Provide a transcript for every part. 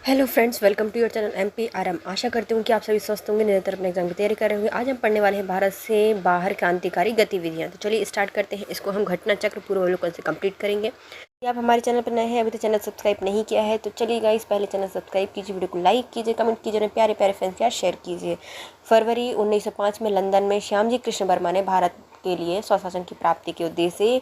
Hello friends, welcome to your channel MPRM। आशा करती हूँ कि आप सभी स्वस्थ होंगे, निरंतर अपने एग्जाम की तैयारी कर रहे होंगे। आज हम पढ़ने वाले हैं भारत से बाहर क्रांतिकारी गतिविधियाँ। तो चलिए स्टार्ट करते हैं। इसको हम घटना चक्र पूर्वावलोकन से कंप्लीट करेंगे। यदि आप हमारे चैनल पर नए हैं, अभी तो चैनल सब्सक्राइब नहीं किया है तो चलिए गाइस, पहले चैनल सब्सक्राइब कीजिए, वीडियो को लाइक कीजिए, कमेंट कीजिए और प्यारे प्यारे फ्रेंड्स के साथ शेयर कीजिए। फरवरी 1905 में लंदन में श्यामजी कृष्ण वर्मा ने भारत के लिए स्वशासन की प्राप्ति के उद्देश्य से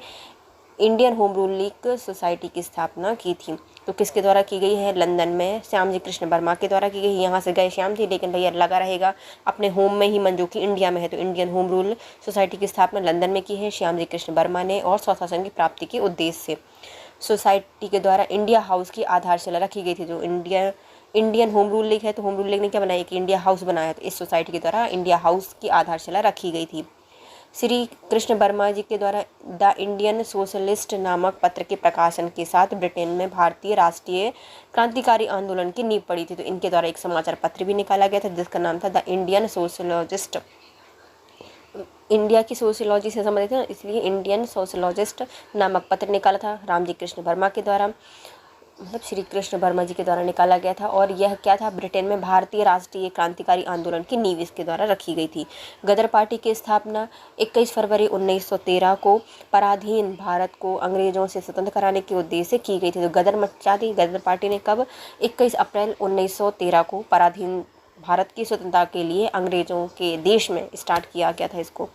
Indian home rule league society की स्थापना की थी। तो किसके द्वारा की गई है? लंदन में श्यामजी कृष्ण वर्मा के द्वारा की गई। यहाँ से गए श्याम जी, लेकिन भैया लगा रहेगा अपने होम में ही मन, जो कि इंडिया में है। तो इंडियन होम रूल सोसाइटी की स्थापना लंदन में की है श्यामजी कृष्ण वर्मा ने, और स्वशासन की प्राप्ति के उद्देश्य से सोसाइटी के द्वारा इंडिया हाउस की आधारशिला रखी गई थी। जो इंडियन होम रूल लीग है, तो होम रूल लीग ने क्या बनाया कि इंडिया हाउस बनाया। तो इस सोसाइटी के द्वारा इंडिया हाउस की आधारशिला रखी गई थी। श्री कृष्ण वर्मा जी के द्वारा द इंडियन सोशलिस्ट नामक पत्र के प्रकाशन के साथ ब्रिटेन में भारतीय राष्ट्रीय क्रांतिकारी आंदोलन की नींव पड़ी थी। तो इनके द्वारा एक समाचार पत्र भी निकाला गया था जिसका नाम था द इंडियन सोशलॉजिस्ट। इंडिया की सोशियोलॉजी से संबंधित है, इसलिए इंडियन सोशलॉजिस्ट नामक पत्र निकाला था रामजी कृष्ण वर्मा के द्वारा, मतलब श्री कृष्ण वर्मा जी के द्वारा निकाला गया था। और यह क्या था? ब्रिटेन में भारतीय राष्ट्रीय क्रांतिकारी आंदोलन की नींव इसके द्वारा रखी गई थी। गदर पार्टी की स्थापना 21 फरवरी 1913 को पराधीन भारत को अंग्रेजों से स्वतंत्र कराने के उद्देश्य से की गई थी। तो गदर मचा दी गदर पार्टी ने कब? 21 अप्रैल 1913 को पराधीन भारत की स्वतंत्रता के लिए अंग्रेजों के देश में स्टार्ट किया गया था इसको।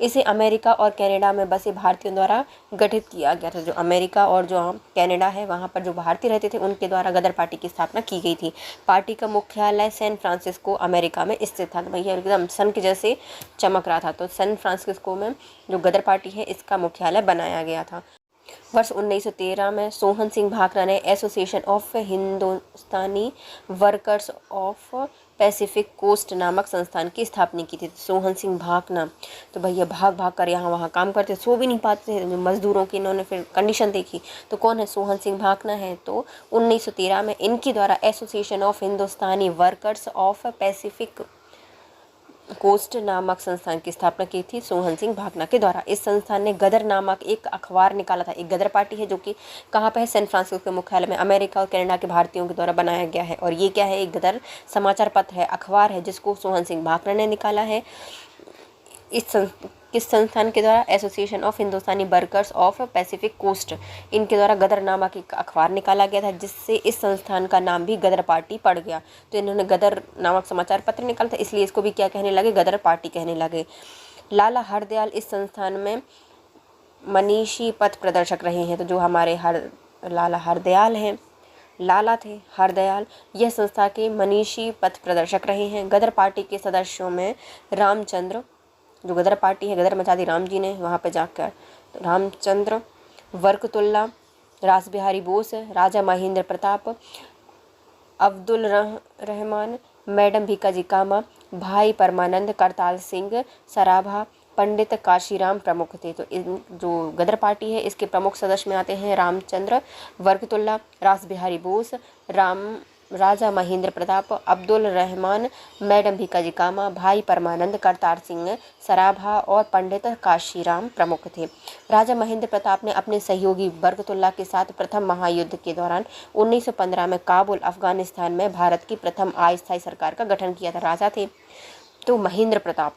इसे अमेरिका और कनाडा में बसे भारतीयों द्वारा गठित किया गया था। जो अमेरिका और जो कनाडा है, वहाँ पर जो भारतीय रहते थे उनके द्वारा गदर पार्टी की स्थापना की गई थी। पार्टी का मुख्यालय सैन फ्रांसिस्को अमेरिका में स्थित था। तो भैया एकदम सन के जैसे चमक रहा था। तो सैन फ्रांसिस्को में जो गदर पार्टी है इसका मुख्यालय बनाया गया था। वर्ष 1913 में सोहन सिंह भाखड़ा ने association of Hindustani workers of Pacific coast नामक संस्थान की स्थापना की थी। सोहन सिंह भाखड़ा, तो भैया भाग भाग कर यहाँ वहाँ काम करते, सो भी नहीं पाते थे मजदूरों की। इन्होंने फिर कंडीशन देखी। तो कौन है? सोहन सिंह भाखड़ा है। तो 1913 में इनके द्वारा association of Hindustani workers of Pacific coast नामक संस्थान की स्थापना की थी सोहन सिंह भाखड़ा के द्वारा। इस संस्थान ने गदर नामक एक अखबार निकाला था। एक गदर पार्टी है जो कि कहाँ पे है? सैन फ्रांसिस्को के मुख्यालय में अमेरिका और कनाडा के भारतीयों के द्वारा बनाया गया है। और ये क्या है? एक गदर समाचार पत्र है, अखबार है, जिसको सोहन सिंह भाखड़ा ने निकाला है। किस संस्थान के द्वारा? Association of Hindustani workers of Pacific coast, इनके द्वारा गदर नामक एक अखबार निकाला गया था, जिससे इस संस्थान का नाम भी गदर पार्टी पड़ गया। तो इन्होंने गदर नामक समाचार पत्र निकाला था, इसलिए इसको भी क्या कहने लगे? गदर पार्टी कहने लगे। लाला हरदयाल इस संस्थान में मनीषी पथ प्रदर्शक रहे हैं। तो जो हमारे लाला हरदयाल हैं, लाला थे हरदयाल, यह संस्था के मनीषी पथ प्रदर्शक रहे हैं। गदर पार्टी के सदस्यों में रामचंद्र, जो गदर पार्टी है, गदर मचा दी राम जी ने वहाँ पे जाकर, तो रामचंद्र, वर्कतुल्ला, रास बिहारी बोस, राजा महेंद्र प्रताप, अब्दुल रहमान, मैडम भीकाजी कामा, भाई परमानंद, करताल सिंह सराभा, पंडित काशीराम प्रमुख थे। तो इन जो गदर पार्टी है इसके प्रमुख सदस्य में आते हैं रामचंद्र, वर्कतुल्ला, रास बिहारी बोस, राजा महेंद्र प्रताप, अब्दुल रहमान, मैडम भीकाजी कामा, भाई परमानंद, करतार सिंह सराभा और पंडित काशीराम प्रमुख थे। राजा महेंद्र प्रताप ने अपने सहयोगी वर्कतुल्ला के साथ प्रथम महायुद्ध के दौरान 1915 में काबुल, अफगानिस्तान में भारत की प्रथम अस्थायी सरकार का गठन किया था। राजा थे तो महेंद्र प्रताप,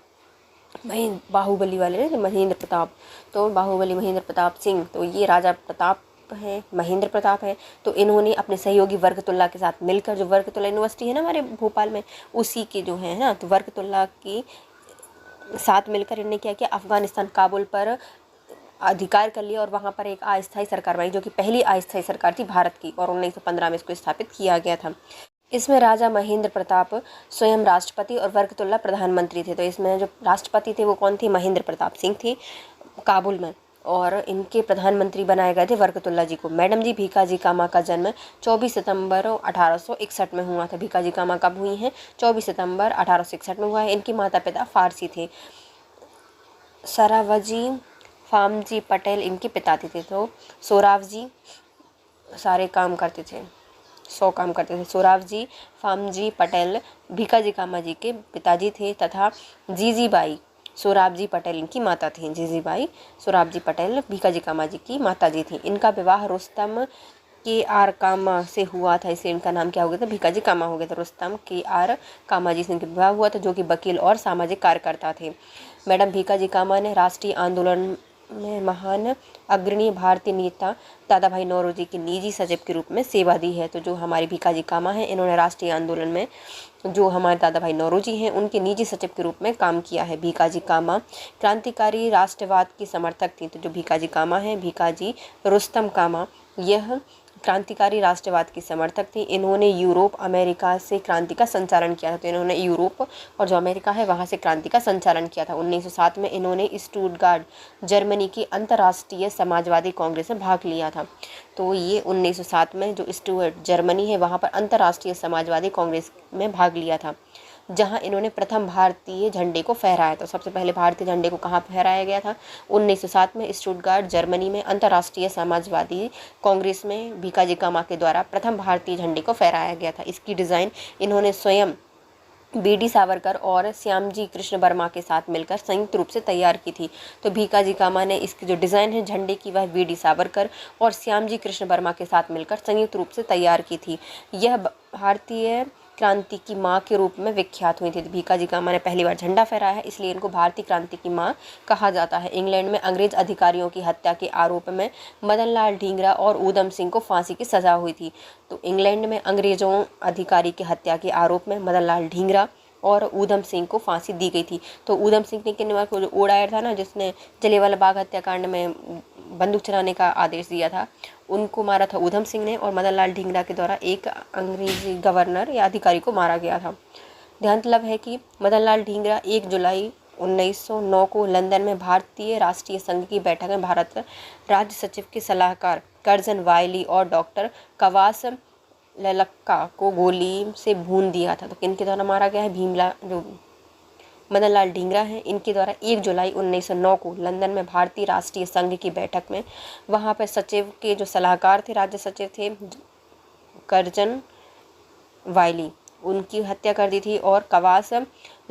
बाहुबली वाले ने महेंद्र प्रताप, तो बाहुबली महेंद्र प्रताप सिंह, तो ये राजा प्रताप है, महेंद्र प्रताप है। तो इन्होंने अपने सहयोगी वर्कतुल्ला के साथ मिलकर, जो वर्कतुल्ला यूनिवर्सिटी है ना हमारे भोपाल में, उसी के जो है ना, तो वर्कतुल्ला के साथ मिलकर इन्होंने क्या किया? अफगानिस्तान, काबुल पर अधिकार कर लिया और वहाँ पर एक अस्थायी सरकार बनाई, जो कि पहली अस्थायी सरकार थी भारत की, और 1915 में इसको स्थापित किया गया था। इसमें राजा महेंद्र प्रताप स्वयं राष्ट्रपति और वर्कतुल्ला प्रधानमंत्री थे। तो इसमें जो राष्ट्रपति थे वो कौन थे? महेंद्र प्रताप सिंह थे काबुल में, और इनके प्रधानमंत्री बनाए गए थे वर्कतुल्ला जी को। मैडम जी भीकाजी कामा का जन्म 24 सितंबर 1861 में हुआ था। भीकाजी कामा कब हुई हैं? 24 सितंबर 1861 में हुआ है। इनके माता पिता फारसी थे। सरावजी फामजी पटेल इनके पिता थे। तो सोरावजी सारे काम करते थे, 100 काम करते थे। सोरावजी फामजी पटेल भीकाजी कामा जी के पिताजी थे, तथा जीजीबाई सोराबजी पटेल इनकी माता थी। जीजीबाई सोराबजी पटेल भीकाजी कामा जी की माता जी थी। इनका विवाह रुस्तम KR कामा से हुआ था, इसलिए इनका नाम क्या हो गया था, भिकाजी कामा हो गया था। रुस्तम KR कामा जी से इनका विवाह हुआ था, जो कि वकील और सामाजिक कार्यकर्ता थे। मैडम भिकाजी कामा ने राष्ट्रीय आंदोलन में महान अग्रणी भारतीय नेता दादा भाई नौरोजी के निजी सचिव के रूप में सेवा दी है। तो जो हमारे भिकाजी कामा हैं, इन्होंने राष्ट्रीय आंदोलन में जो हमारे दादा भाई नौरोजी हैं उनके निजी सचिव के रूप में काम किया है। भिकाजी कामा क्रांतिकारी राष्ट्रवाद की समर्थक थी। तो जो भिकाजी कामा हैं, भिकाजी रुस्तम कामा, यह क्रांतिकारी राष्ट्रवाद की समर्थक थी। इन्होंने यूरोप अमेरिका से क्रांति का संचालन किया था। तो इन्होंने यूरोप और जो अमेरिका है वहाँ से क्रांति का संचालन किया था। 1907 में इन्होंने स्टुटगार्ट जर्मनी की अंतर्राष्ट्रीय समाजवादी कांग्रेस में भाग लिया था। तो ये 1907 में जो स्टुटगार्ट जर्मनी है वहाँ पर अंतर्राष्ट्रीय समाजवादी कांग्रेस में भाग लिया था, जहां इन्होंने प्रथम भारतीय झंडे को फहराया। तो सबसे पहले भारतीय झंडे को कहाँ फहराया गया था, 1907 में स्टुटगार्ट जर्मनी में अंतर्राष्ट्रीय समाजवादी कांग्रेस में भिकाजी कामा के द्वारा प्रथम भारतीय झंडे को फहराया गया था। इसकी डिज़ाइन इन्होंने स्वयं BD सावरकर और श्यामजी कृष्ण वर्मा के साथ मिलकर संयुक्त रूप से तैयार की थी। तो भिकाजी कामा ने इसकी जो डिज़ाइन है झंडे की, वह BD सावरकर और श्यामजी कृष्ण वर्मा के साथ मिलकर संयुक्त रूप से तैयार की थी। यह भारतीय क्रांति की माँ के रूप में विख्यात हुई थी। भिकाजी कामा ने पहली बार झंडा फहराया है, इसलिए इनको भारतीय क्रांति की माँ कहा जाता है। इंग्लैंड में अंग्रेज अधिकारियों की हत्या के आरोप में मदन लाल ढींगरा और ऊधम सिंह को फांसी की सजा हुई थी। तो इंग्लैंड में अंग्रेजों अधिकारी की हत्या के आरोप में मदन लाल ढींगरा और ऊधम सिंह को फांसी दी गई थी। तो ऊधम सिंह ने किन को जो ओडायर था ना, जिसने जलियांवाला बाग हत्याकांड में बंदूक चलाने का आदेश दिया था, उनको मारा था ऊधम सिंह ने, और मदन लाल ढींगरा के द्वारा एक अंग्रेजी गवर्नर या अधिकारी को मारा गया था। ध्यान तलब है कि मदन लाल ढींगरा 1 जुलाई 1909 को लंदन में भारतीय राष्ट्रीय संघ की बैठक में भारत राज्य सचिव के सलाहकार कर्जन वायली और डॉक्टर कवास ललक्का को गोली से भून दिया था। तो किनके द्वारा मारा गया है, भीमला जो मदन लाल ढींगरा हैं, इनके द्वारा 1 जुलाई 1909 को लंदन में भारतीय राष्ट्रीय संघ की बैठक में वहाँ पर सचिव के जो सलाहकार थे, राज्य सचिव थे कर्जन वायली, उनकी हत्या कर दी थी, और कवास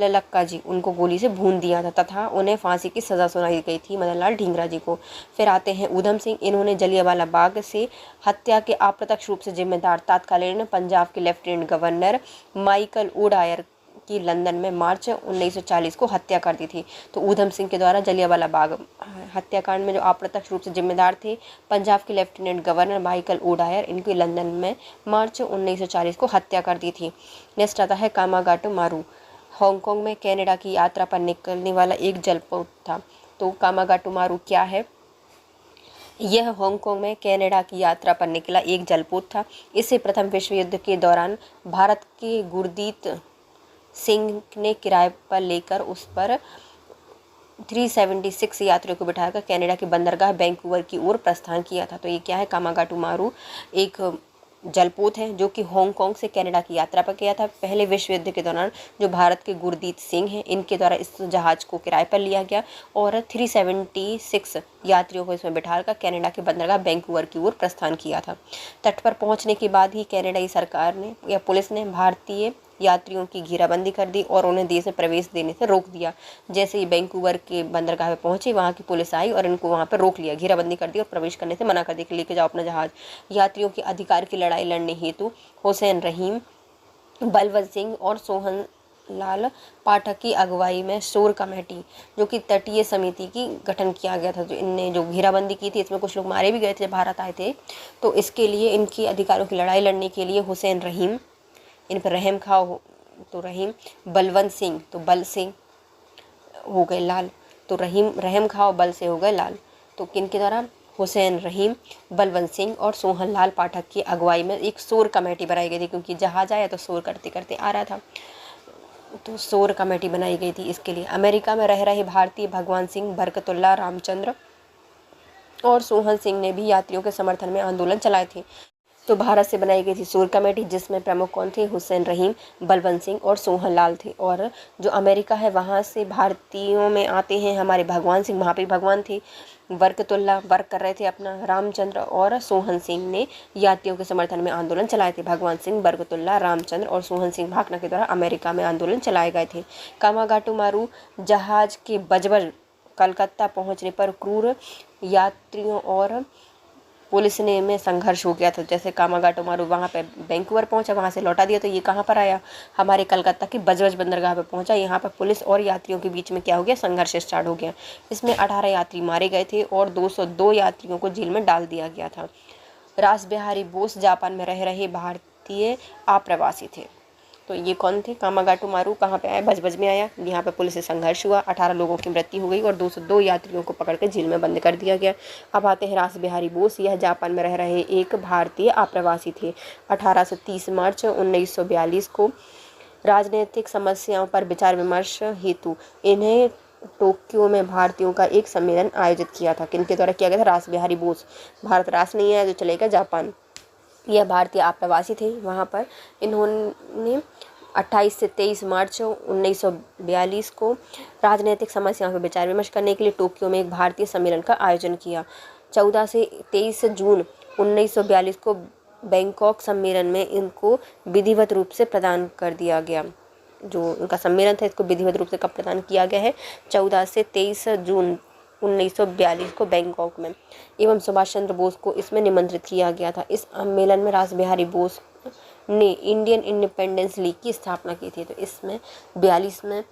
ललक्का जी उनको गोली से भून दिया था तथा उन्हें फांसी की सज़ा सुनाई गई थी मदन लाल ढींगरा जी को। फिर आते हैं ऊधम सिंह। इन्होंने जलियांवाला बाग से हत्या के अप्रत्यक्ष रूप से जिम्मेदार तत्कालीन पंजाब के लेफ्टिनेंट गवर्नर माइकल ओडायर की लंदन में मार्च 1940 को हत्या कर दी थी। तो ऊधम सिंह के द्वारा जलियांवाला बाग हत्याकांड में जो अप्रत्यक्ष रूप से जिम्मेदार थे पंजाब के लेफ्टिनेंट गवर्नर माइकल ओडायर, इनकी लंदन में मार्च 1940 को हत्या कर दी थी। नेक्स्ट आता है कामागाटो मारू। हांगकांग में कनाडा की यात्रा पर निकलने वाला एक जलपोत था। तो कामागाटो मारू क्या है, यह हांगकांग में कनाडा की यात्रा पर निकला एक जलपोत था। इसे प्रथम विश्व युद्ध के दौरान भारत के गुरदीत सिंह ने किराए पर लेकर उस पर 376 यात्रियों को बिठाकर कनाडा के बंदरगाह वैंकूवर की ओर प्रस्थान किया था। तो ये क्या है, कामागाटो मारू एक जलपोत है जो कि हांगकांग से कनाडा की यात्रा पर किया था। पहले विश्व युद्ध के दौरान जो भारत के गुरदीत सिंह हैं, इनके द्वारा इस जहाज को किराए पर लिया गया और 376 यात्रियों को इसमें बिठाकर कनाडा के बंदरगाह वैंकूवर की ओर प्रस्थान किया था। तट पर पहुंचने के बाद ही कनाडाई सरकार ने या पुलिस ने भारतीय यात्रियों की घेराबंदी कर दी और उन्हें देश में प्रवेश देने से रोक दिया। जैसे ही वैंकूवर के बंदरगाह में पहुंचे, वहां की पुलिस आई और इनको वहां पर रोक लिया, घेराबंदी कर दी और प्रवेश करने से मना कर दिया कि लेके जाओ अपना जहाज। यात्रियों के अधिकार की लड़ाई लड़ने हेतु हुसैन रहीम, बलवंत सिंह और सोहन लाल पाठक की अगुवाई में शोर कमेटी जो कि तटीय समिति की गठन किया गया था। जो इनने जो घेराबंदी की थी, इसमें कुछ लोग मारे भी गए थे जब भारत आए थे। तो इसके लिए इनकी अधिकारों की लड़ाई लड़ने के लिए हुसैन रहीम, इन पर रहम खां हो तो रहीम, बलवंत सिंह तो बल से हो गए लाल, तो रहम खां और बल से हो गए लाल। तो किन के द्वारा, हुसैन रहीम, बलवंत सिंह और सोहन लाल पाठक की अगुवाई में एक शोर कमेटी बनाई गई थी, क्योंकि जहाज आया तो शोर करते करते आ रहा था, तो शोर कमेटी बनाई गई थी इसके लिए। अमेरिका में रह रहे भारतीय भगवान सिंह, बरकतुल्ला रामचंद्र और सोहन सिंह ने भी यात्रियों के समर्थन में आंदोलन चलाए थे। तो भारत से बनाई गई थी शोर कमेटी, जिसमें प्रमुख कौन थे, हुसैन रहीम, बलवंत सिंह और सोहन लाल थे। और जो अमेरिका है वहाँ से भारतीयों में आते हैं हमारे भगवान सिंह, वहाँ पे भगवान थे, बरकतुल्ला वर्क कर रहे थे अपना, रामचंद्र और सोहन सिंह ने यात्रियों के समर्थन में आंदोलन चलाए थे। भगवान सिंह, बरकतुल्ला, रामचंद्र और सोहन सिंह भाकना के द्वारा अमेरिका में आंदोलन चलाए गए थे। कामागाटो मारू जहाज के बजबर कलकत्ता पहुँचने पर क्रूर यात्रियों और पुलिस ने में संघर्ष हो गया था। जैसे कामागाटो मारू वहाँ पे वैंकूवर पहुँचा, वहाँ से लौटा दिया, तो ये कहाँ पर आया, हमारे कलकत्ता की बजबज बंदरगाह पे पहुँचा। यहाँ पर पुलिस और यात्रियों के बीच में क्या हो गया, संघर्ष स्टार्ट हो गया। इसमें 18 यात्री मारे गए थे और 202 यात्रियों को जेल में डाल दिया गया था। रास बिहारी बोस जापान में रह रहे भारतीय आप्रवासी थे। तो ये कौन थे, कामागाटो मारू कहाँ पे आया, बजबज में आया। यहाँ पे पुलिस से संघर्ष हुआ, 18 लोगों की मृत्यु हो गई और 202 यात्रियों को पकड़ के जेल में बंद कर दिया गया। अब आते हैं रास बिहारी बोस। यह जापान में रह रहे एक भारतीय आप्रवासी थे। 18 से 30 मार्च 1942 को राजनीतिक समस्याओं पर विचार विमर्श हेतु इन्हें टोक्यो में भारतीयों का एक सम्मेलन आयोजित किया था। किनके द्वारा किया गया था, रास बिहारी बोस। भारत रास नहीं आया जो चलेगा जापान। यह भारतीय आप्रवासी थे। वहाँ पर इन्होंने 28 से 23 मार्च 1942 को राजनीतिक समस्याओं पर विचार विमर्श करने के लिए टोक्यो में एक भारतीय सम्मेलन का आयोजन किया। 14 से 23 जून 1942 को बैंकॉक सम्मेलन में इनको विधिवत रूप से प्रदान कर दिया गया। जो उनका सम्मेलन था इसको विधिवत रूप से कब प्रदान किया गया है, 14 से 23 जून 1942 को बैंकॉक में। एवं सुभाष चंद्र बोस को इसमें निमंत्रित किया गया था। इस सम्मेलन में रास बिहारी बोस ने इंडियन इंडिपेंडेंस लीग की स्थापना की थी। तो इसमें 42 में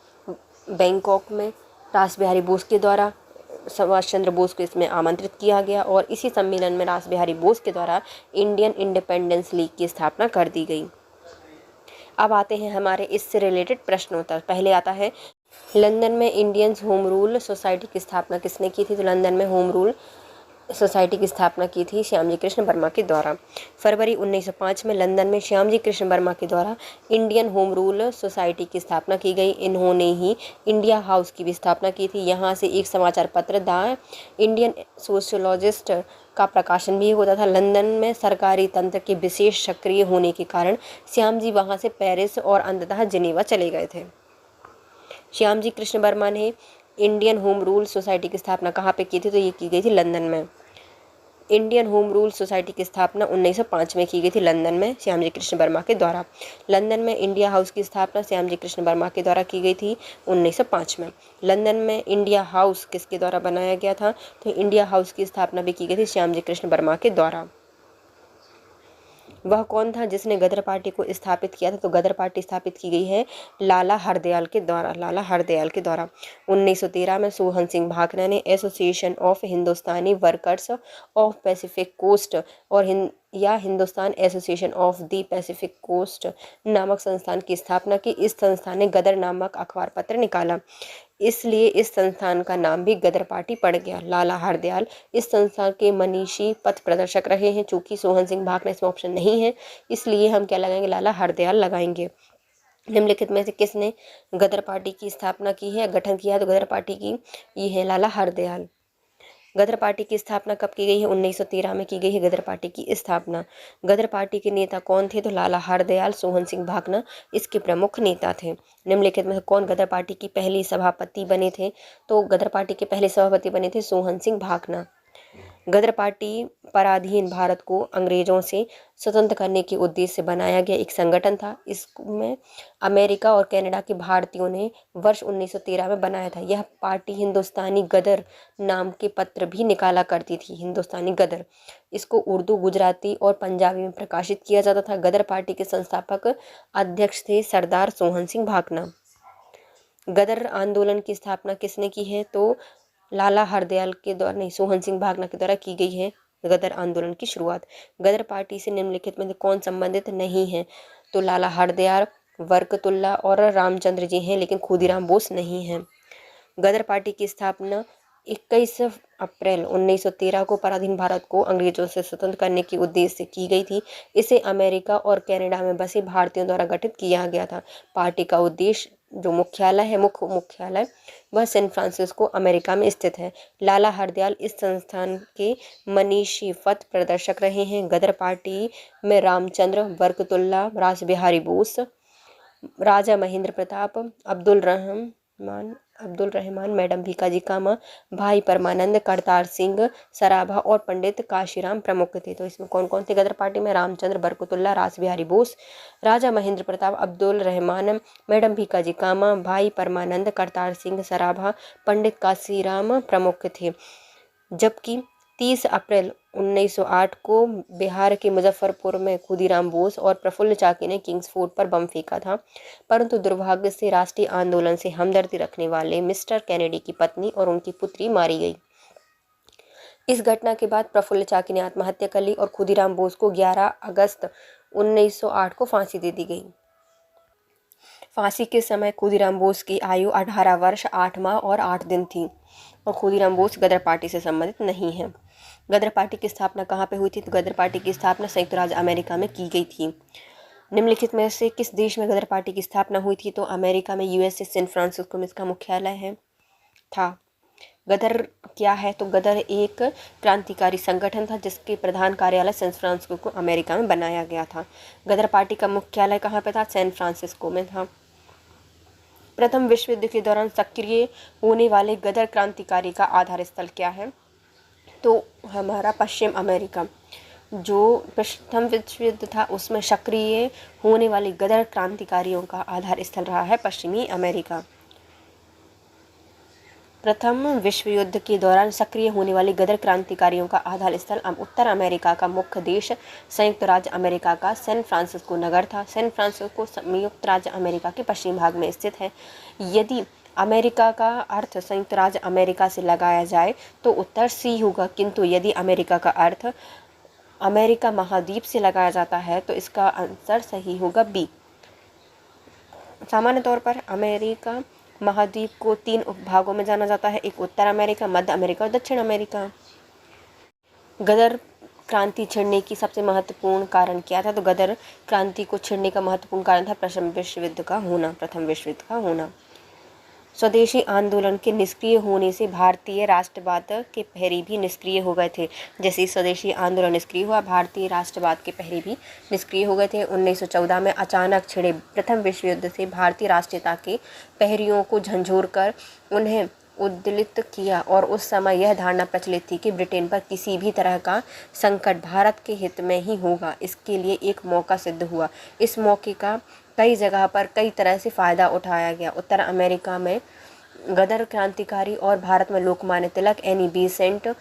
बैंकॉक में रास बिहारी बोस के द्वारा सुभाष चंद्र बोस को इसमें आमंत्रित किया गया और इसी सम्मेलन में रास बिहारी बोस के द्वारा इंडियन इंडिपेंडेंस लीग की स्थापना कर दी गई। अब आते हैं हमारे इससे रिलेटेड प्रश्नोत्तर। पहले आता है लंदन में इंडियन होम रूल सोसाइटी की स्थापना किसने की थी। तो लंदन में होम रूल सोसाइटी की स्थापना की थी श्यामजी कृष्ण वर्मा के द्वारा। फरवरी 1905 में लंदन में श्यामजी कृष्ण वर्मा के द्वारा इंडियन होम रूल सोसाइटी की स्थापना की गई। इन्होंने ही इंडिया हाउस की भी स्थापना की थी। यहाँ से एक समाचार पत्र द इंडियन सोशियोलॉजिस्ट का प्रकाशन भी होता था। लंदन में सरकारी तंत्र के विशेष सक्रिय होने के कारण श्यामजी वहाँ से पेरिस और अंततः जिनेवा चले गए थे। श्यामजी कृष्ण वर्मा ने इंडियन होम रूल सोसाइटी की स्थापना कहाँ पे की थी, तो ये की गई थी लंदन में। इंडियन होम रूल सोसाइटी की स्थापना 1905 में की गई थी लंदन में श्यामजी कृष्ण वर्मा के द्वारा। लंदन में इंडिया हाउस की स्थापना श्यामजी कृष्ण वर्मा के द्वारा की गई थी 1905 में। लंदन में इंडिया हाउस किसके द्वारा बनाया गया था, तो इंडिया हाउस की स्थापना भी की गई थी श्यामजी कृष्ण वर्मा के द्वारा। वह कौन था जिसने गदर पार्टी को स्थापित किया था, तो गदर पार्टी स्थापित की गई है लाला हरदयाल के द्वारा। लाला हरदयाल के द्वारा 1913 में सोहन सिंह भाखड़ा ने association of Hindustani workers of Pacific coast और Hindustan association of the Pacific coast नामक संस्थान की स्थापना की। इस संस्थान ने गदर नामक अखबार पत्र निकाला, इसलिए इस संस्थान का नाम भी गदर पार्टी पड़ गया। लाला हरदयाल इस संस्थान के मनीषी पथ प्रदर्शक रहे हैं। चूंकि सोहन सिंह भाखड़ा इसमें ऑप्शन नहीं है, इसलिए हम क्या लगाएंगे, लाला हरदयाल लगाएंगे। निम्नलिखित में से किसने गदर पार्टी की स्थापना की है, गठन किया है, तो गदर पार्टी की ये है लाला हरदयाल। गदर पार्टी की स्थापना कब की गई है, 1913 में की गई है गदर पार्टी की स्थापना। गदर पार्टी के नेता कौन थे, तो लाला हरदयाल, सोहन सिंह भाखड़ा इसके प्रमुख नेता थे। निम्नलिखित में कौन गदर पार्टी की पहली सभापति बने थे, तो गदर पार्टी के पहले सभापति बने थे सोहन सिंह भाखड़ा। गदर पार्टी पराधीन भारत को अंग्रेजों से स्वतंत्र करने के उद्देश्य से बनाया गया एक संगठन था। इसमें अमेरिका और कनाडा के भारतीयों ने वर्ष 1913 में बनाया था। यह पार्टी हिंदुस्तानी गदर नाम के पत्र भी निकाला करती थी। हिंदुस्तानी गदर, इसको उर्दू, गुजराती और पंजाबी में प्रकाशित किया जाता था। गदर पार्टी के संस्थापक अध्यक्ष थे सरदार सोहन सिंह भाखड़ा। गदर आंदोलन की स्थापना किसने की है, तो लाला हरदयाल के द्वारा नहीं, सोहन सिंह भाखड़ा के द्वारा की गई है गदर आंदोलन की शुरुआत। गदर पार्टी से निम्नलिखित में कौन संबंधित नहीं है, तो लाला हरदयाल, बरकतुल्ला और रामचंद्र जी हैं, लेकिन खुदीराम बोस नहीं हैं। गदर पार्टी की स्थापना 21 अप्रैल 1913 को पराधीन भारत को अंग्रेजों से स्वतंत्र करने के उद्देश्य से की गई थी। इसे अमेरिका और कनाडा में बसे भारतीयों द्वारा गठित किया गया था। पार्टी का उद्देश्य, जो मुख्यालय है, मुख्य मुख्यालय वह सैन फ्रांसिस्को अमेरिका में स्थित है। लाला हरदयाल इस संस्थान के मनीषी पथ प्रदर्शक रहे हैं। गदर पार्टी में रामचंद्र, बरकतुल्ला, रास बिहारी बोस, राजा महेंद्र प्रताप, अब्दुल रहमान, मैडम भीकाजी कामा, भाई परमानंद, करतार सिंह सराभा और पंडित काशीराम प्रमुख थे। तो इसमें कौन कौन थे गदर पार्टी में, रामचंद्र, बरकतुल्ला, रास बिहारी बोस, राजा महेंद्र प्रताप, अब्दुल रहमान, मैडम भीकाजी कामा, भाई परमानंद, करतार सिंह सराभा, पंडित काशीराम प्रमुख थे। जबकि 30 अप्रैल 1908 को बिहार के मुजफ्फरपुर में खुदीराम बोस और प्रफुल्ल चाकी ने किंग्सफोर्ड पर बम फेंका था, परंतु दुर्भाग्य से राष्ट्रीय आंदोलन से हमदर्दी रखने वाले मिस्टर कैनेडी की पत्नी और उनकी पुत्री मारी गई। इस घटना के बाद प्रफुल्ल चाकी ने आत्महत्या कर ली और खुदीराम बोस को 11 अगस्त 1908 को फांसी दे दी गई। फांसी के समय खुदीराम बोस की आयु 18 वर्ष 8 माह और 8 दिन थी और खुदीराम बोस गदर पार्टी से संबंधित नहीं है। गदर पार्टी की स्थापना कहाँ पे हुई थी? तो गदर पार्टी की स्थापना संयुक्त राज्य अमेरिका में की गई थी। निम्नलिखित में से किस देश में गदर पार्टी की स्थापना हुई थी? तो अमेरिका में, यूएसए सैन फ्रांसिस्को में इसका मुख्यालय है था। गदर क्या है? तो गदर एक क्रांतिकारी संगठन था जिसके प्रधान कार्यालय सैन फ्रांसिस्को अमेरिका में बनाया गया था। गदर पार्टी का मुख्यालय कहाँ पे था? सैन फ्रांसिस्को में था। प्रथम विश्व युद्ध के दौरान सक्रिय होने वाले गदर क्रांतिकारी का आधार स्थल क्या है? तो हमारा पश्चिम अमेरिका। जो प्रथम विश्व युद्ध था उसमें सक्रिय होने वाले गदर क्रांतिकारियों का आधार स्थल रहा है पश्चिमी अमेरिका। प्रथम विश्व युद्ध के दौरान सक्रिय होने वाले गदर क्रांतिकारियों का आधार स्थल उत्तर अमेरिका का मुख्य देश संयुक्त राज्य अमेरिका का सैन फ्रांसिस्को नगर था। सैन फ्रांसिस्को संयुक्त राज्य अमेरिका के पश्चिम भाग में स्थित है। यदि अमेरिका का अर्थ संयुक्त राज्य अमेरिका से लगाया जाए तो उत्तर सी होगा, किंतु यदि अमेरिका का अर्थ अमेरिका महाद्वीप से लगाया जाता है तो इसका आंसर सही होगा बी। सामान्य तौर पर अमेरिका महाद्वीप को 3 उपभागों में जाना जाता है, एक उत्तर अमेरिका, मध्य अमेरिका और दक्षिण अमेरिका। गदर क्रांति छिड़ने की सबसे महत्वपूर्ण कारण क्या था? तो गदर क्रांति को छिड़ने का महत्वपूर्ण कारण था प्रथम विश्व युद्ध का होना। स्वदेशी आंदोलन के निष्क्रिय होने से भारतीय राष्ट्रवाद के पहरे भी निष्क्रिय हो गए थे। जैसे स्वदेशी आंदोलन निष्क्रिय हुआ, भारतीय राष्ट्रवाद के पहरे भी निष्क्रिय हो गए थे। 1914 में अचानक छिड़े प्रथम विश्व युद्ध से भारतीय राष्ट्रीयता के पहरियों को झंझोरकर उन्हें उद्दलित किया और उस समय यह धारणा प्रचलित थी कि ब्रिटेन पर किसी भी तरह का संकट भारत के हित में ही होगा। इसके लिए एक मौका सिद्ध हुआ। इस मौके का कई जगह पर कई तरह से फ़ायदा उठाया गया। उत्तर अमेरिका में गदर क्रांतिकारी और भारत में लोकमान्य तिलक, एनी बेसेंट,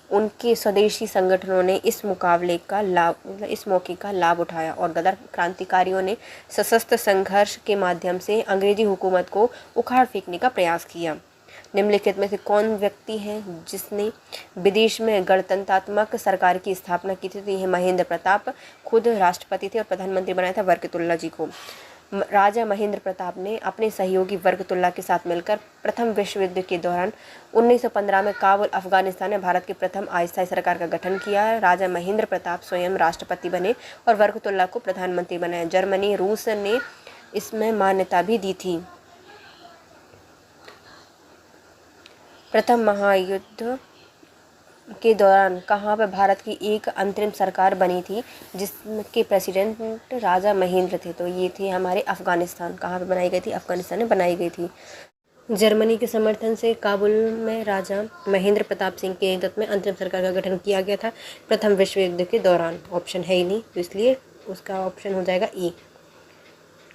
उनके स्वदेशी संगठनों ने इस मौके का लाभ उठाया और गदर क्रांतिकारियों ने सशस्त्र संघर्ष के माध्यम से अंग्रेजी हुकूमत को उखाड़ फेंकने का प्रयास किया। निम्नलिखित में से कौन व्यक्ति है जिसने विदेश में गणतंत्रात्मक सरकार की स्थापना की थी? तो यह महेंद्र प्रताप खुद राष्ट्रपति थे और प्रधानमंत्री बनाया था बरकतुल्ला जी को। राजा महेंद्र प्रताप ने अपने सहयोगी बरकतुल्ला के साथ मिलकर प्रथम विश्व युद्ध के दौरान 1915 में काबुल, अफगानिस्तान में भारत की प्रथम अस्थायी सरकार का गठन किया। राजा महेंद्र प्रताप स्वयं राष्ट्रपति बने और बरकतुल्ला को प्रधानमंत्री बनाया। जर्मनी, रूस ने इसमें मान्यता भी दी थी। प्रथम महायुद्ध के दौरान कहाँ पर भारत की एक अंतरिम सरकार बनी थी जिसके प्रेसिडेंट राजा महेंद्र थे? तो ये थे हमारे अफगानिस्तान। कहाँ पर बनाई गई थी? अफगानिस्तान में बनाई गई थी। जर्मनी के समर्थन से काबुल में राजा महेंद्र प्रताप सिंह के नेतृत्व में अंतरिम सरकार का गठन किया गया था प्रथम विश्व युद्ध के दौरान। ऑप्शन है ही नहीं, तो इसलिए उसका ऑप्शन हो जाएगा ई।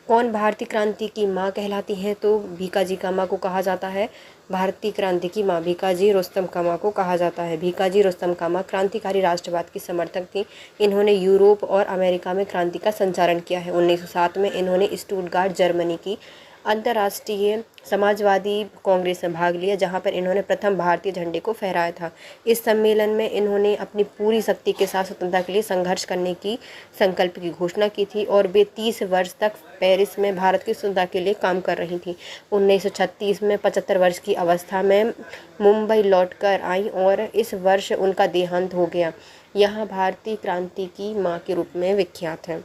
कौन भारतीय क्रांति की माँ कहलाती हैं? तो भीकाजी कामा को कहा जाता है भारतीय क्रांति की माँ। भीकाजी रुस्तम कामा को कहा जाता है। भीकाजी रुस्तम कामा क्रांतिकारी राष्ट्रवाद की समर्थक थी। इन्होंने यूरोप और अमेरिका में क्रांति का संचालन किया है। 1907 में इन्होंने स्टुटगार्ट, जर्मनी की अंतर्राष्ट्रीय समाजवादी कांग्रेस में भाग लिया, जहां पर इन्होंने प्रथम भारतीय झंडे को फहराया था। इस सम्मेलन में इन्होंने अपनी पूरी शक्ति के साथ स्वतंत्रता के लिए संघर्ष करने की संकल्प की घोषणा की थी और वे 30 वर्ष तक पेरिस में भारत की स्वतंत्रता के लिए काम कर रही थी। 1936 में 75 वर्ष की अवस्था में मुंबई लौटकर आई और इस वर्ष उनका देहांत हो गया। यहाँ भारतीय क्रांति की माँ के रूप में विख्यात है।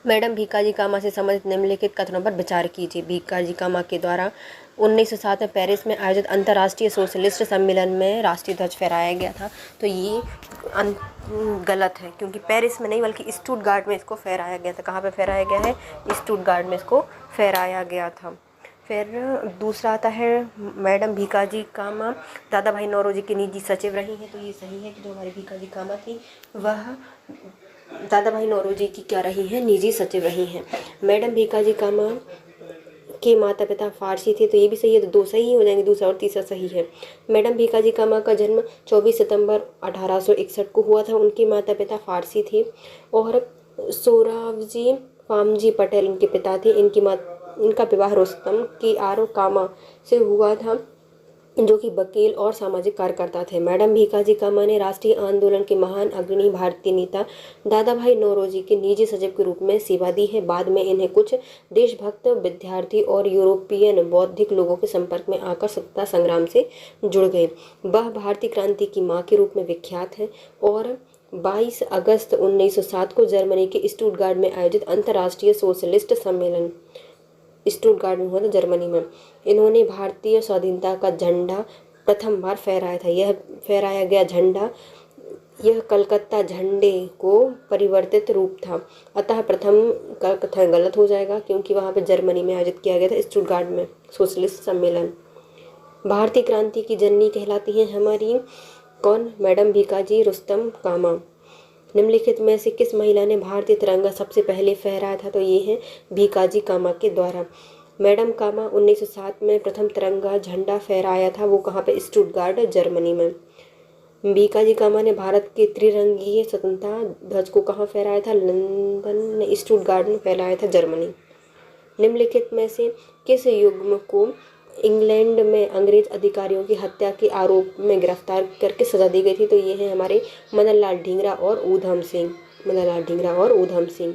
मैडम भीकाजी कामा से संबंधित निम्नलिखित कथनों पर विचार कीजिए। भीकाजी कामा के द्वारा 1907 में पेरिस में आयोजित अंतर्राष्ट्रीय सोशलिस्ट सम्मेलन में राष्ट्रीय ध्वज फहराया गया था। तो ये गलत है क्योंकि पेरिस में नहीं बल्कि स्टुटगार्ट में इसको फहराया गया था। कहाँ पे फहराया गया है? स्टुटगार्ट में इसको फहराया गया था। फिर दूसरा आता है मैडम भीकाजी कामा दादा भाई नौरोजी की निजी सचिव रही हैं। तो ये सही है कि जो हमारी भीकाजी कामा थी वह दादा भाई नौरोजी की क्या रही हैं? निजी सचिव रही हैं। मैडम भीकाजी कामा के माता पिता फारसी थे, तो ये भी सही है, तो 2 सही हो जाएंगे, दूसरा और तीसरा सही है। मैडम भीकाजी कामा का जन्म 24 सितंबर 1861 को हुआ था। उनके माता पिता फारसी थे और सोरावजी फामजी पटेल उनके पिता थे। इनका विवाह रुस्तम के आर कामा से हुआ था, जो कि वकील और सामाजिक कार्यकर्ता थे। मैडम भीकाजी कामा ने राष्ट्रीय आंदोलन के महान अग्रणी भारतीय नेता दादा भाई नौरोजी के निजी सचिव के रूप में सेवा दी है। बाद में इन्हें कुछ देशभक्त विद्यार्थी और यूरोपियन बौद्धिक लोगों के संपर्क में आकर स्वतंत्रता संग्राम से जुड़ गए। वह भारतीय क्रांति की मां के रूप में विख्यात है और 22 अगस्त 1907 को जर्मनी के स्टुटगार्ट में आयोजित अंतर्राष्ट्रीय सोशलिस्ट सम्मेलन स्टुटगार्ट में हुआ था, जर्मनी में, इन्होंने भारतीय स्वाधीनता का झंडा प्रथम बार फहराया था। यह फहराया गया झंडा यह कलकत्ता झंडे को परिवर्तित रूप था, अतः प्रथम का कथन गलत हो जाएगा क्योंकि वहाँ पे जर्मनी में आयोजित किया गया था स्टुटगार्ट में सोशलिस्ट सम्मेलन। भारतीय क्रांति की जननी कहलाती हैं हमारी कौन? मैडम भीकाजी रुस्तम कामा। निम्नलिखित में से किस महिला ने भारतीय तिरंगा सबसे पहले फहराया था? तो ये है भीकाजी कामा के द्वारा। मैडम कामा 1907 में प्रथम तिरंगा झंडा फहराया था, वो कहाँ पे? स्टुटगार्ट जर्मनी में। भीकाजी कामा ने भारत के त्रिरंगीय स्वतंत्रता ध्वज को कहाँ फहराया था? लंदन स्टुटगार्ट में फहराया था, जर्मनी। निम्नलिखित में से किस युग्म को इंग्लैंड में अंग्रेज अधिकारियों की हत्या के आरोप में गिरफ्तार करके सजा दी गई थी? तो ये है हमारे मदन लाल ढींगरा और ऊधम सिंह। मदन लाल ढींगरा और ऊधम सिंह।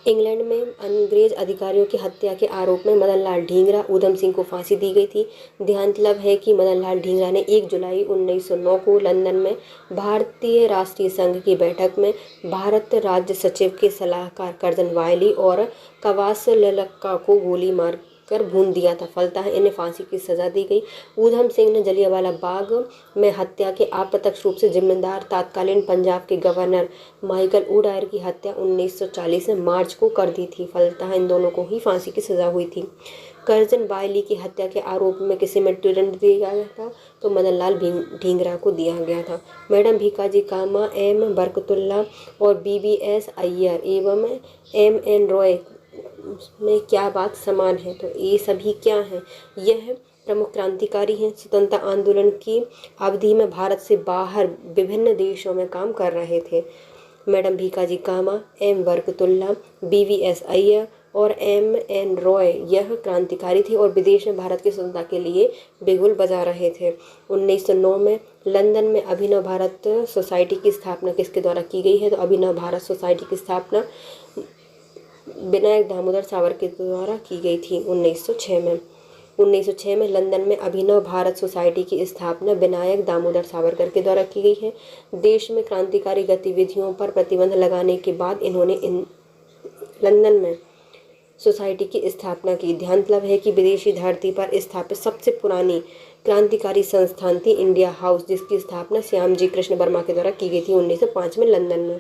इंग्लैंड में अंग्रेज अधिकारियों की हत्या के आरोप में मदन लाल ढींगरा ऊधम सिंह को फांसी दी गई थी। ध्यानतलब है कि मदन लाल ढींगरा ने 1 जुलाई 1909 को लंदन में भारतीय राष्ट्रीय संघ की बैठक में भारत राज्य सचिव के सलाहकार कर्जन वायली और कवास ललक्का को गोली मार कर भून दिया था, फलतः इन्हें फांसी की सजा दी गई। ऊधम सिंह ने जलियांवाला बाग में हत्या के अप्रत्यक्ष रूप से जिम्मेदार तत्कालीन पंजाब के गवर्नर माइकल ओडायर की हत्या 1940 मार्च को कर दी थी, फलतः इन दोनों को ही फांसी की सजा हुई थी। कर्जन वायली की हत्या के आरोप में किसे मृत्युदंड दिया गया था? तो मदन लाल ढींगरा को दिया गया था। मैडम भीकाजी कामा एम बरकतुल्ला और BBS अय्यर एवं MN रॉय में क्या बात समान है? तो ये सभी क्या हैं? यह प्रमुख क्रांतिकारी हैं, स्वतंत्रता आंदोलन की अवधि में भारत से बाहर विभिन्न देशों में काम कर रहे थे। मैडम भीकाजी कामा, M बरकतुल्ला, BVS अय्यर और MN रॉय यह क्रांतिकारी थे और विदेश में भारत की स्वतंत्रता के लिए बिगुल बजा रहे थे। 1909 में लंदन में अभिनव भारत सोसाइटी की स्थापना किसके द्वारा की गई है? तो अभिनव भारत सोसाइटी की स्थापना विनायक दामोदर सावरकर के द्वारा की गई थी 1906 में। 1906 में लंदन में अभिनव भारत सोसाइटी की स्थापना विनायक दामोदर सावरकर के द्वारा की गई है। देश में क्रांतिकारी गतिविधियों पर प्रतिबंध लगाने के बाद इन्होंने लंदन में सोसाइटी की स्थापना की। ध्यानतलब है कि विदेशी धरती पर स्थापित सबसे पुरानी क्रांतिकारी संस्थान थी इंडिया हाउस, जिसकी स्थापना श्यामजी कृष्ण वर्मा के द्वारा की गई थी 1905 में लंदन में।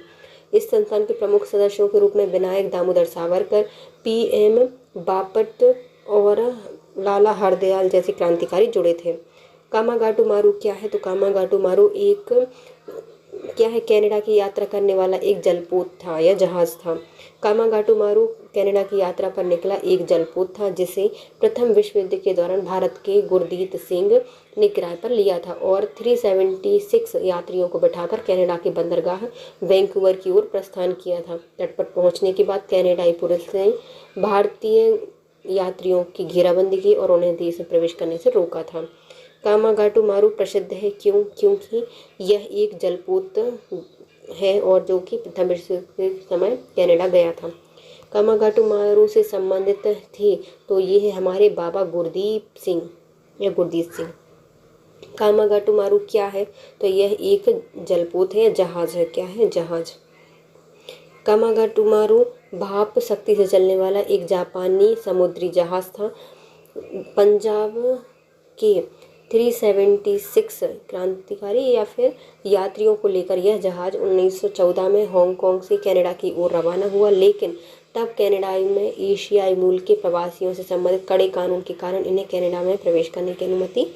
इस संस्थान के प्रमुख सदस्यों के रूप में विनायक दामोदर सावरकर, PM बापट और लाला हरदयाल जैसे क्रांतिकारी जुड़े थे। कामागाटू मारू क्या है? तो कामागाटू मारू एक क्या है? कनाडा की यात्रा करने वाला एक जलपोत था या जहाज था। कामागाटू मारू कनाडा की यात्रा पर निकला एक जलपोत था, जिसे प्रथम विश्व युद्ध के दौरान भारत के गुरदीत सिंह ने किराए पर लिया था और 376 यात्रियों को बिठाकर कनाडा के बंदरगाह वैंकूवर की ओर प्रस्थान किया था। तट पर पहुंचने के बाद कनाडाई पुलिस ने भारतीय यात्रियों की घेराबंदी की और उन्हें देश में प्रवेश करने से रोका था। कामागाटू मारू प्रसिद्ध है क्योंकि यह एक जलपोत है और जो कि प्रथम विश्व युद्ध के समय कनाडा गया था। कामागाटू मारू से संबंधित थे तो ये है हमारे बाबा गुरदीप सिंह या गुरदीप सिंह। कामागाटू मारू क्या है? तो यह एक जलपोत है या जहाज है। क्या है? जहाज। कामागाटू मारू भाप शक्ति से चलने वाला एक जापानी समुद्री जहाज था। पंजाब के 376 क्रांतिकारी या फिर यात्रियों को लेकर यह जहाज 1914 में हांगकांग से कनाडा की ओर रवाना हुआ, लेकिन तब कनाडा में एशियाई मूल के प्रवासियों से संबंधित कड़े कानून के कारण इन्हें कनाडा में प्रवेश करने की अनुमति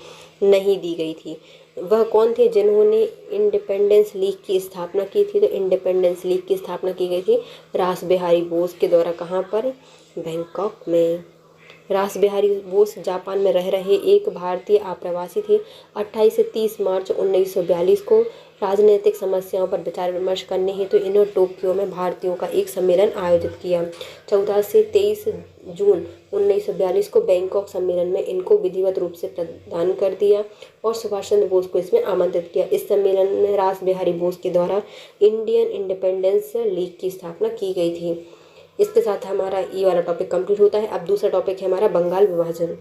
नहीं दी गई थी। वह कौन थे जिन्होंने इंडिपेंडेंस लीग की स्थापना की थी? तो इंडिपेंडेंस लीग की स्थापना की गई थी रास बिहारी बोस के द्वारा। कहाँ पर? बैंकॉक में। रास बिहारी बोस जापान में रह रहे एक भारतीय आप्रवासी थे। 28 से 30 मार्च 1942 को राजनीतिक समस्याओं पर विचार विमर्श करने हेतु इन्होंने टोक्यो में भारतीयों का एक सम्मेलन आयोजित किया। 14 से 23 जून 1942 को बैंकॉक सम्मेलन में इनको विधिवत रूप से प्रदान कर दिया और सुभाष चंद्र बोस को इसमें आमंत्रित किया। इस सम्मेलन में रास बिहारी बोस के द्वारा इंडियन इंडिपेंडेंस लीग की स्थापना की गई थी। इसके साथ हमारा ये वाला टॉपिक कंप्लीट होता है। अब दूसरा टॉपिक है हमारा बंगाल विभाजन।